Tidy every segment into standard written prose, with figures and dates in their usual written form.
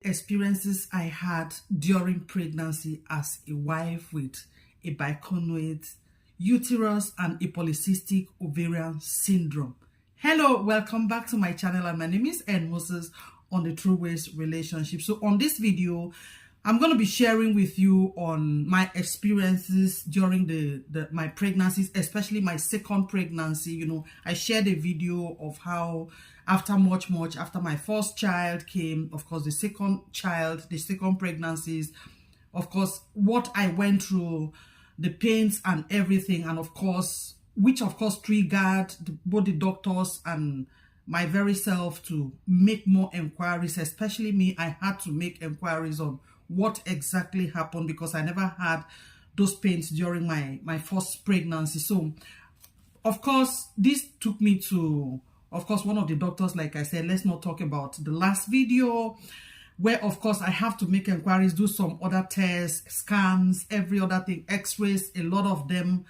experiences I had during pregnancy as a wife with a bicornuate uterus and a polycystic ovarian syndrome. Hello, welcome back to my channel, and my name is Moses on the True Ways Relationship. So on this video, I'm going to be sharing with you on my experiences during my pregnancies, especially my second pregnancy. You know, I shared a video of how after after my first child came, of course, the second pregnancies, of course, what I went through, the pains and everything, and of course, which of course triggered both the doctors and my very self to make more inquiries. Especially me, I had to make inquiries on what exactly happened because I never had those pains during my first pregnancy. So of course, this took me to, of course, one of the doctors. Like I said, let's not talk about the last video, where of course I have to make inquiries, do some other tests, scans, every other thing, x-rays, a lot of them,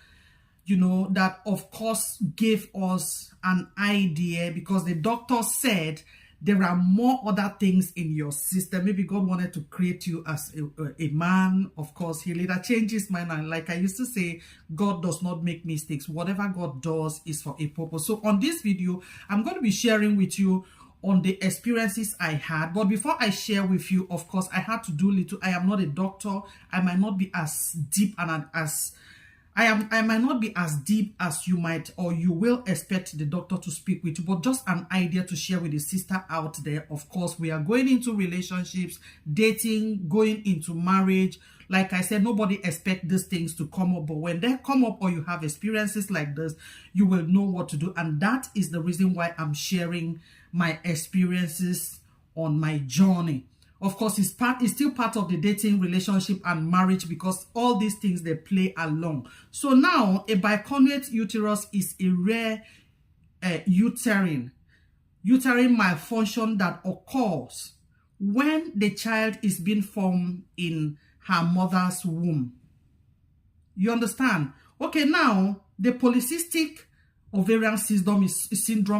you know, that of course gave us an idea, because the doctor said there are more other things in your system. Maybe God wanted to create you as a man. Of course, he later changed his mind. And like I used to say, God does not make mistakes. Whatever God does is for a purpose. So on this video, I'm going to be sharing with you on the experiences I had. But before I share with you, of course, I had to do little. I am not a doctor. I might not be as deep and I might not be as deep as you might or you will expect the doctor to speak with you, but just an idea to share with the sister out there. Of course, we are going into relationships, dating, going into marriage. Like I said, nobody expects these things to come up, but when they come up or you have experiences like this, you will know what to do. And that is the reason why I'm sharing my experiences on my journey. Of course, it's still part of the dating, relationship, and marriage, because all these things, they play along. So now, a bicornuate uterus is a rare uterine malfunction that occurs when the child is being formed in her mother's womb. You understand? Okay, now, the polycystic ovarian syndrome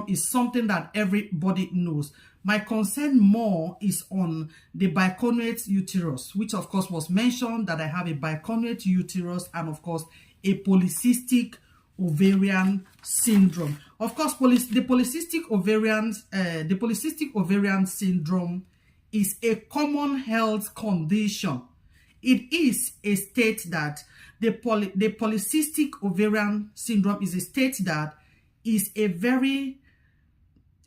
is something that everybody knows. My concern more is on the bicornuate uterus, which of course was mentioned that I have a bicornuate uterus and of course a polycystic ovarian syndrome. Of course, the polycystic ovarian syndrome is a common health condition. It is a state that the polycystic ovarian syndrome is a state that is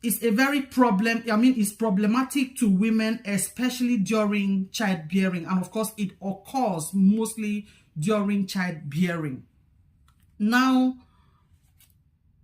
it's problematic to women, especially during childbearing. And of course, it occurs mostly during childbearing. Now,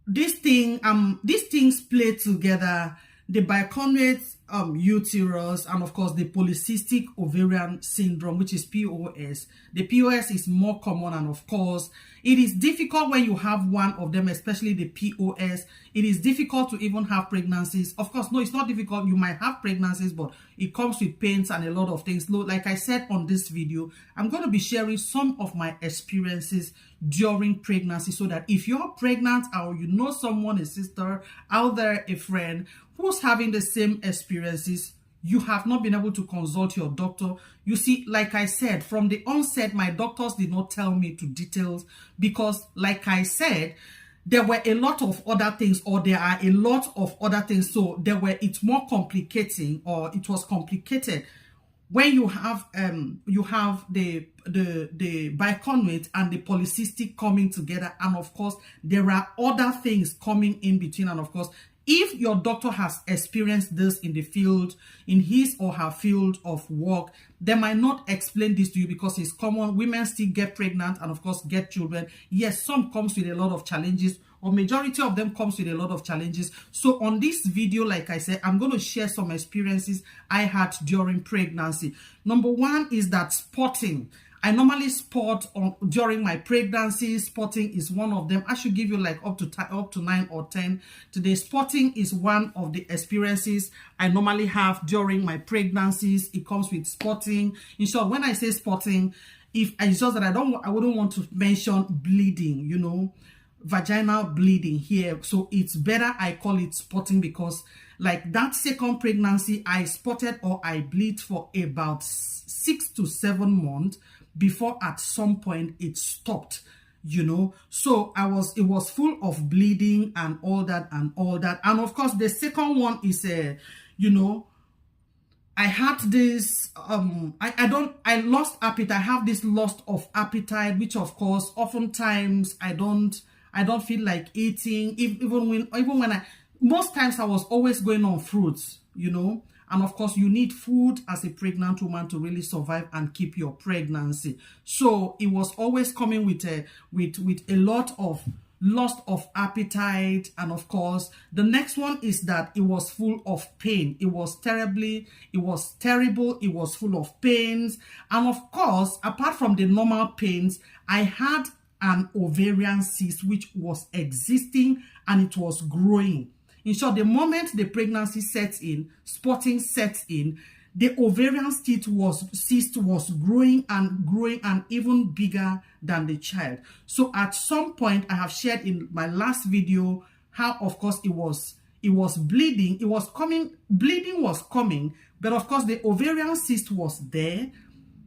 these things play together: the bicornuate uterus and of course the polycystic ovarian syndrome, which is POS. The POS is more common, and of course it is difficult when you have one of them, especially the POS. It is difficult to even have pregnancies. Of course, no, it's not difficult. You might have pregnancies, but it comes with pains and a lot of things. Like I said on this video, I'm going to be sharing some of my experiences during pregnancy, so that if you're pregnant or you know someone, a sister out there, a friend who's having the same experiences, you have not been able to consult your doctor. You see, like I said, from the onset, my doctors did not tell me to details, because like I said, there were a lot of other things, or there are a lot of other things. So it's more complicating, or it was complicated when you have the bicornuate and the polycystic coming together. And of course, there are other things coming in between. And of course, if your doctor has experienced this in the field, in his or her field of work, they might not explain this to you, because it's common. Women still get pregnant and of course get children. Yes, some comes with a lot of challenges, or majority of them comes with a lot of challenges. So on this video, like I said, I'm going to share some experiences I had during pregnancy. Number one is that spotting. I normally spot during my pregnancy. Spotting is one of them. I should give you like up to 9 or 10 today. Spotting is one of the experiences I normally have during my pregnancies. It comes with spotting. In short, when I say spotting, it's just that I wouldn't want to mention bleeding, you know. vaginal bleeding here. So it's better I call it spotting, because like that second pregnancy, I spotted or I bleed for about 6 to 7 months before at some point it stopped, you know. So it was full of bleeding and all that and all that. And of course the second one is you know, I had this I lost appetite. I have this loss of appetite, which of course oftentimes I don't feel like eating, even when I, most times I was always going on fruits, you know. And of course you need food as a pregnant woman to really survive and keep your pregnancy. So it was always coming with a lot of loss of appetite. And of course the next one is that it was full of pain. It was terrible, it was full of pains. And of course, apart from the normal pains, I had an ovarian cyst which was existing and it was growing. In short, the moment the pregnancy sets in, spotting sets in, the ovarian cyst was growing and even bigger than the child. So at some point, I have shared in my last video how, of course, it was bleeding. It was coming, bleeding was coming, but of course the ovarian cyst was there.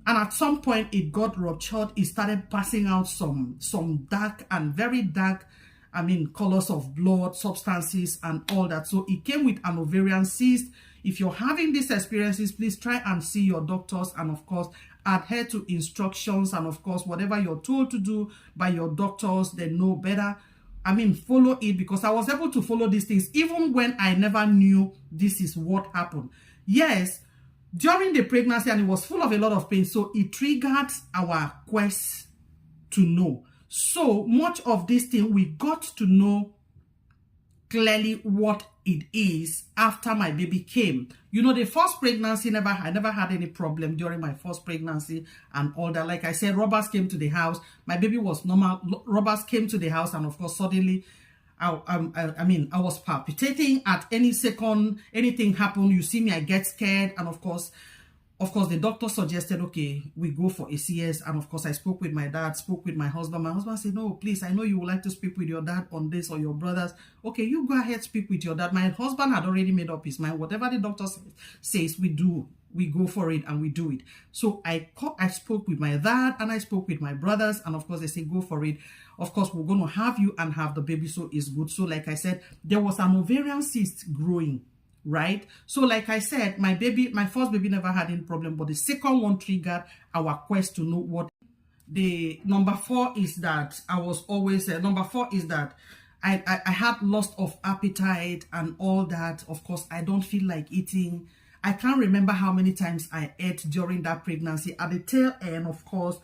And at some point it got ruptured. It started passing out some dark and very dark, I mean, colors of blood, substances and all that. So it came with an ovarian cyst. If you're having these experiences, please try and see your doctors, and of course adhere to instructions, and of course whatever you're told to do by your doctors, they know better. I mean, follow it, because I was able to follow these things even when I never knew this is what happened. Yes, during the pregnancy, and it was full of a lot of pain, so it triggered our quest to know. So much of this thing, we got to know clearly what it is after my baby came. You know, the first pregnancy, I never had any problem during my first pregnancy and all that. Like I said, robbers came to the house. My baby was normal. Robbers came to the house, and of course, suddenly, I was palpitating. At any second, anything happened, you see me, I get scared. And of course, the doctor suggested, okay, we go for a CS. And of course, I spoke with my dad, spoke with my husband. My husband said, no, please, I know you would like to speak with your dad on this, or your brothers. Okay, you go ahead, speak with your dad. My husband had already made up his mind. Whatever the doctor says, we do. We go for it and we do it. So I spoke with my dad and I spoke with my brothers. And of course, they say, go for it. Of course, we're going to have you and have the baby. So it's good. So like I said, there was an ovarian cyst growing. Right? So like I said, my first baby never had any problem, but the second one triggered our quest to know what. The number 4 is that I was always number 4 is that I had loss of appetite and all that. Of course, I don't feel like eating. I can't remember how many times I ate during that pregnancy. At the tail end, of course,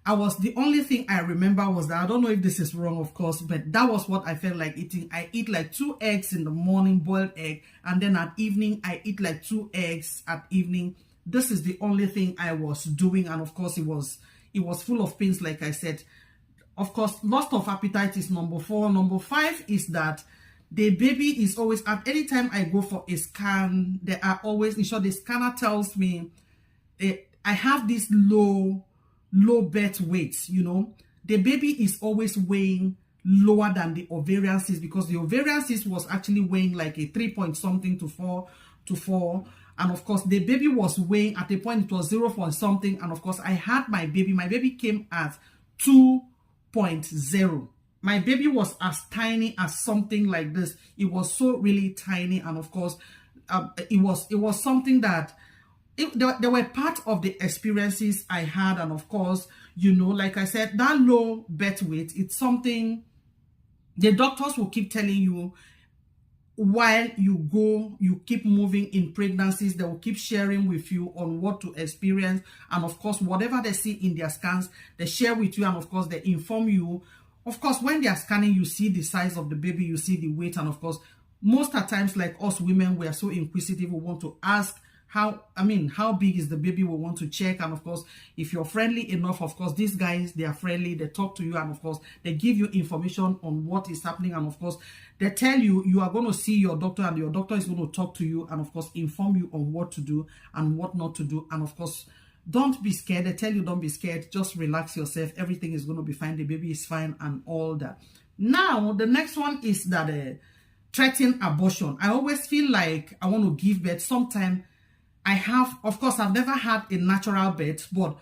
the only thing I remember was that, I don't know if this is wrong, of course, but that was what I felt like eating. I eat like 2 eggs in the morning, boiled egg, and then at evening, I eat like 2 eggs at evening. This is the only thing I was doing, and of course, it was full of pains, like I said. Of course, loss of appetite is number 4. Number 5 is that the baby is always, at any time I go for a scan, there are always, in short, the scanner tells me I have this low birth weight, you know. The baby is always weighing lower than the ovarian cyst, because the ovarian cyst was actually weighing like a 3 point something to 4. And of course, the baby was weighing, at a point it was 0 point something. And of course, I had my baby came at 2.0. My baby was as tiny as something like this. It was so really tiny. And of course, it was something that they were part of the experiences I had. And of course, you know, like I said, that low birth weight, it's something the doctors will keep telling you while you keep moving in pregnancies. They will keep sharing with you on what to experience. And of course, whatever they see in their scans, they share with you. And of course, they inform you. Of course, when they are scanning, you see the size of the baby, you see the weight. And of course, most of the times, like us women, we are so inquisitive. We want to ask, how big is the baby? We want to check. And of course, if you're friendly enough, of course, these guys, they are friendly, they talk to you, and of course, they give you information on what is happening. And of course, they tell you are going to see your doctor, and your doctor is going to talk to you and of course inform you on what to do and what not to do. And of course, don't be scared. They tell you don't be scared, just relax yourself, everything is going to be fine, the baby is fine and all that. Now, the next one is that threatened abortion. I always feel like I want to give birth. Sometimes I have, of course, I've never had a natural birth, but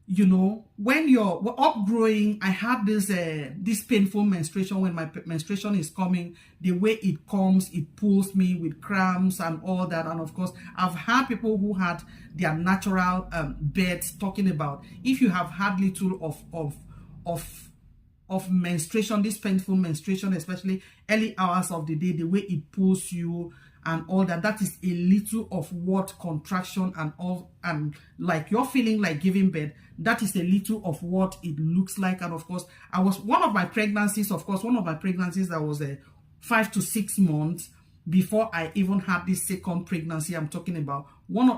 you know, when you're upgrowing, I had this painful menstruation. When my menstruation is coming, the way it comes, it pulls me with cramps and all that. And of course, I've had people who had their natural births talking about, if you have had little of menstruation, this painful menstruation, especially early hours of the day, the way it pulls you and all that, that is a little of what contraction and all, and like you're feeling like giving birth, that is a little of what it looks like. And of course, I was one of my pregnancies that was 5 to 6 months before I even had this second pregnancy I'm talking about.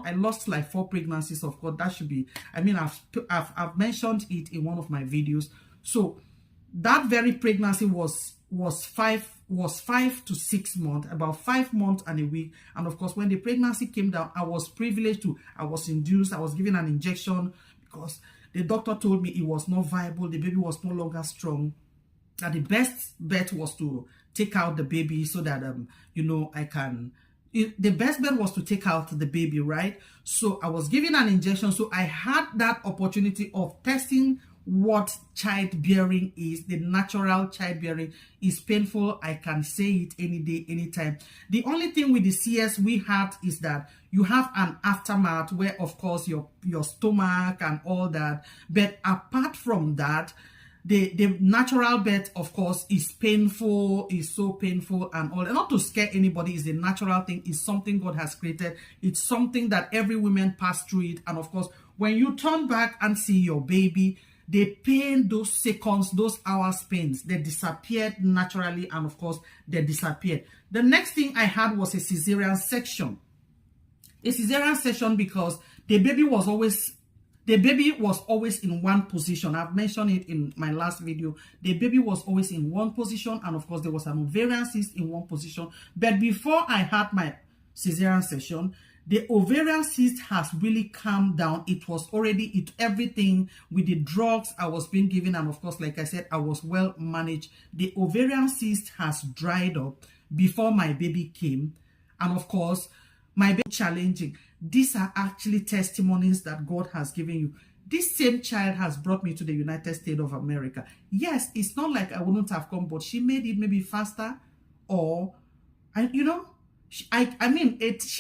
I lost like 4 pregnancies. Of course, that should be, I mean, I've mentioned it in one of my videos. So that very pregnancy was 5 to 6 months, about 5 months and a week. And of course, when the pregnancy came down, I was privileged to, I was induced, I was given an injection because the doctor told me it was not viable, the baby was no longer strong, that the best bet was to take out the baby so that you know, the best bet was to take out the baby, right? So I was given an injection, so I had that opportunity of testing what childbearing is. The natural childbearing is painful. I can say it any day, anytime. The only thing with the CS we had is that you have an aftermath where, of course, your stomach and all that. But apart from that, the natural birth, of course, is painful, is so painful and all. And not to scare anybody, is a natural thing, it's something God has created. It's something that every woman pass through it. And of course, when you turn back and see your baby, the pain, those seconds, those hours pains, they disappeared naturally, and of course, they disappeared. The next thing I had was a cesarean section. A cesarean section because the baby was always in one position. I've mentioned it in my last video. The baby was always in one position, and of course, there was an ovarian cyst in one position. But before I had my cesarean section, the ovarian cyst has really calmed down. It was already, everything with the drugs I was being given, and of course, like I said, I was well managed. The ovarian cyst has dried up before my baby came. And of course, my baby challenging. These are actually testimonies that God has given you. This same child has brought me to the United States of America. Yes, it's not like I wouldn't have come, but she made it maybe faster, or, and you know, she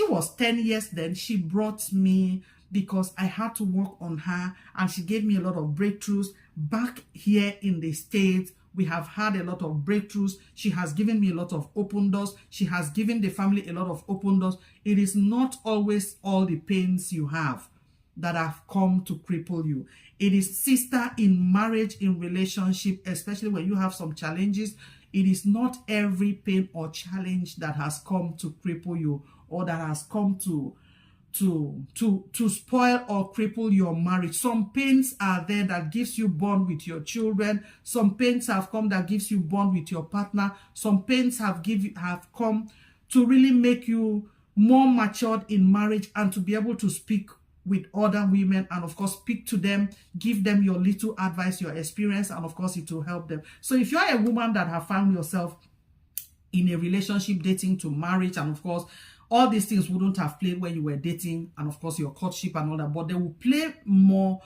was 10 years then. She brought me because I had to work on her, and she gave me a lot of breakthroughs. Back here in the States, we have had a lot of breakthroughs. She has given me a lot of open doors. She has given the family a lot of open doors. It is not always all the pains you have that have come to cripple you. It is, sister, in marriage, in relationship, especially when you have some challenges, it is not every pain or challenge that has come to cripple you, or that has come to spoil or cripple your marriage. Some pains are there that gives you bond with your children. Some pains have come that gives you bond with your partner. Some pains have come to really make you more matured in marriage, and to be able to speak with other women, and of course speak to them, give them your little advice, your experience, and of course it will help them. So if you're a woman that have found yourself in a relationship, dating to marriage, and of course all these things wouldn't have played when you were dating, and of course your courtship and all that, but they will play more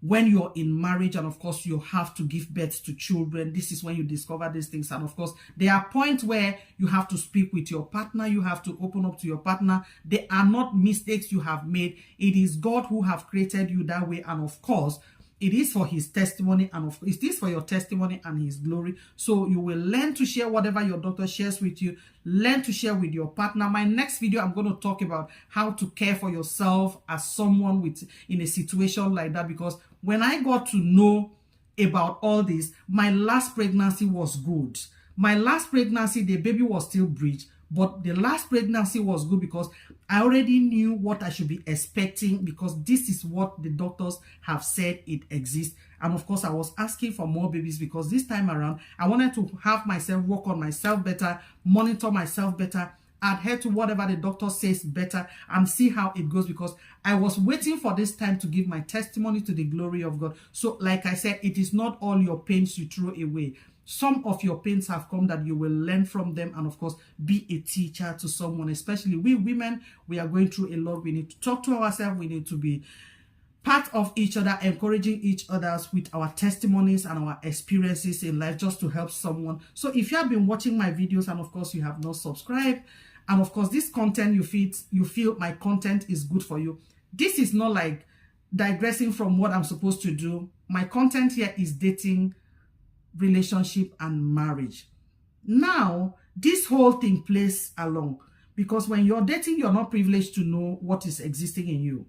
when you're in marriage, and of course you have to give birth to children. This is when you discover these things. And of course there are points where you have to speak with your partner, you have to open up to your partner. They are not mistakes you have made. It is God who have created you that way, and of course it is for his testimony, and of course it is for your testimony and his glory. So you will learn to share whatever your doctor shares with you. Learn to share with your partner. My next video, I'm going to talk about how to care for yourself as someone in a situation like that, because when I got to know about all this, my last pregnancy was good. My last pregnancy, the baby was still breech, but the last pregnancy was good because I already knew what I should be expecting, because this is what the doctors have said it exists. And of course, I was asking for more babies because this time around, I wanted to have myself work on myself better, monitor myself better, adhere to whatever the doctor says better, and see how it goes, because I was waiting for this time to give my testimony to the glory of God. So like I said, it is not all your pains you throw away. some of your pains have come, that you will learn from them, and of course be a teacher to someone. Especially we women, we are going through a lot. We need to talk to ourselves. We need to be part of each other, encouraging each other with our testimonies and our experiences in life, just to help someone. So if you have been watching my videos and of course you have not subscribed, and of course this content you feel my content is good for you, this is not like digressing from what I'm supposed to do. My content here is dating, relationship, and marriage. Now this whole thing plays along, because when you're dating, you're not privileged to know what is existing in you.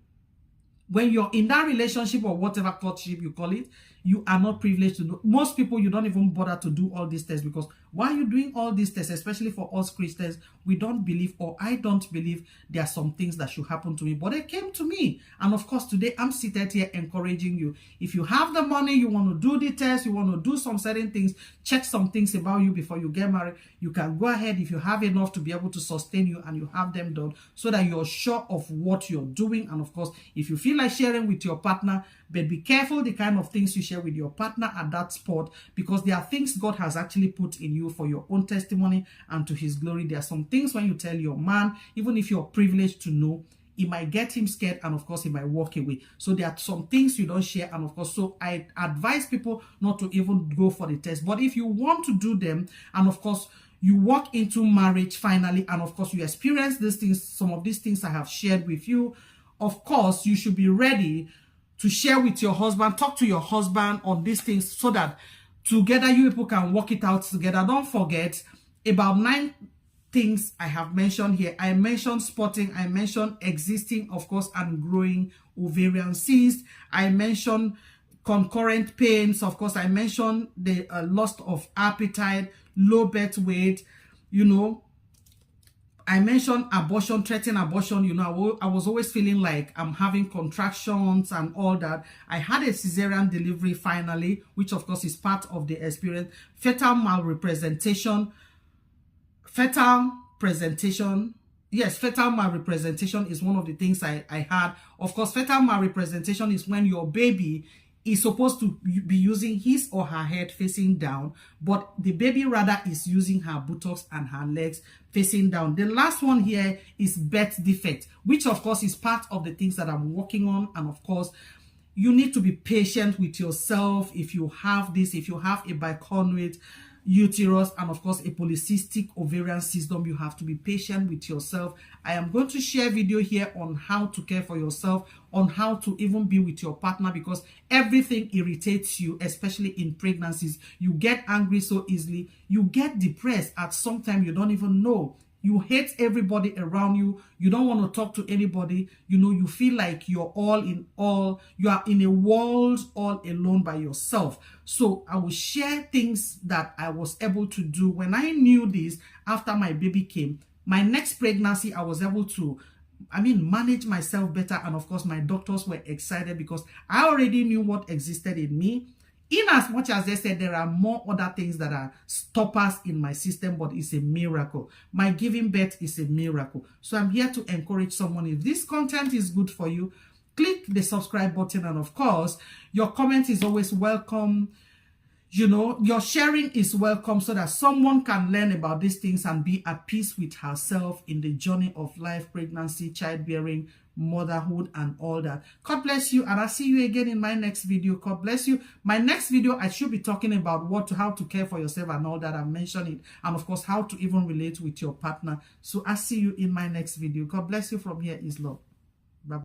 When you're in that relationship, or whatever courtship you call it, you are not privileged to know. Most people, you don't even bother to do all these tests, because why are you doing all these tests? Especially for us Christians, we don't believe, or I don't believe, there are some things that should happen to me, but they came to me. And of course today I'm seated here encouraging you. If you have the money, you want to do the test, you want to do some certain things, check some things about you before you get married, you can go ahead if you have enough to be able to sustain you, and you have them done, so that you're sure of what you're doing. And of course, if you feel like sharing with your partner, but be careful the kind of things you share with your partner at that spot, because there are things God has actually put in you for your own testimony and to his glory. There are some things when you tell your man, even if you're privileged to know, it might get him scared, and of course he might walk away. So there are some things you don't share, and of course, so I advise people not to even go for the test. But if you want to do them, and of course you walk into marriage finally, and of course you experience these things, some of these things I have shared with you, of course you should be ready to share with your husband, talk to your husband on these things, so that together you people can work it out together. Don't forget about 9 things I have mentioned here. I mentioned spotting, I mentioned existing, of course, and growing ovarian cysts. I mentioned concurrent pains. Of course, I mentioned the loss of appetite, low birth weight, you know. I mentioned abortion, threatening abortion. You know, I was always feeling like I'm having contractions and all that. I had a cesarean delivery finally, which of course is part of the experience. Fetal malrepresentation. Yes, fetal malrepresentation is one of the things I had. Of course, fetal malrepresentation is when your baby is supposed to be using his or her head facing down, but the baby rather is using her buttocks and her legs facing down. The last one here is birth defect, which of course is part of the things that I'm working on. And of course, you need to be patient with yourself if you have this, if you have a bicornuate uterus, and of course a polycystic ovarian system, you have to be patient with yourself. I am going to share a video here on how to care for yourself, on how to even be with your partner, because everything irritates you, especially in pregnancies. You get angry so easily, you get depressed at some time you don't even know. You hate everybody around you. You don't want to talk to anybody. You know, you feel like you're all in all. You are in a world all alone by yourself. So I will share things that I was able to do when I knew this after my baby came. My next pregnancy, I was able to, manage myself better. And of course, my doctors were excited because I already knew what existed in me. In as much as they said there are more other things that are stoppers in my system, but it's a miracle. My giving birth is a miracle. So I'm here to encourage someone. If this content is good for you, click the subscribe button. And of course, your comment is always welcome. You know, your sharing is welcome, so that someone can learn about these things and be at peace with herself in the journey of life, pregnancy, childbearing, motherhood, and all that. God bless you, and I'll see you again in my next video. God bless you. My next video, I should be talking about how to care for yourself and all that. I'm mentioning, and of course, how to even relate with your partner. So I'll see you in my next video. God bless you. From here is love.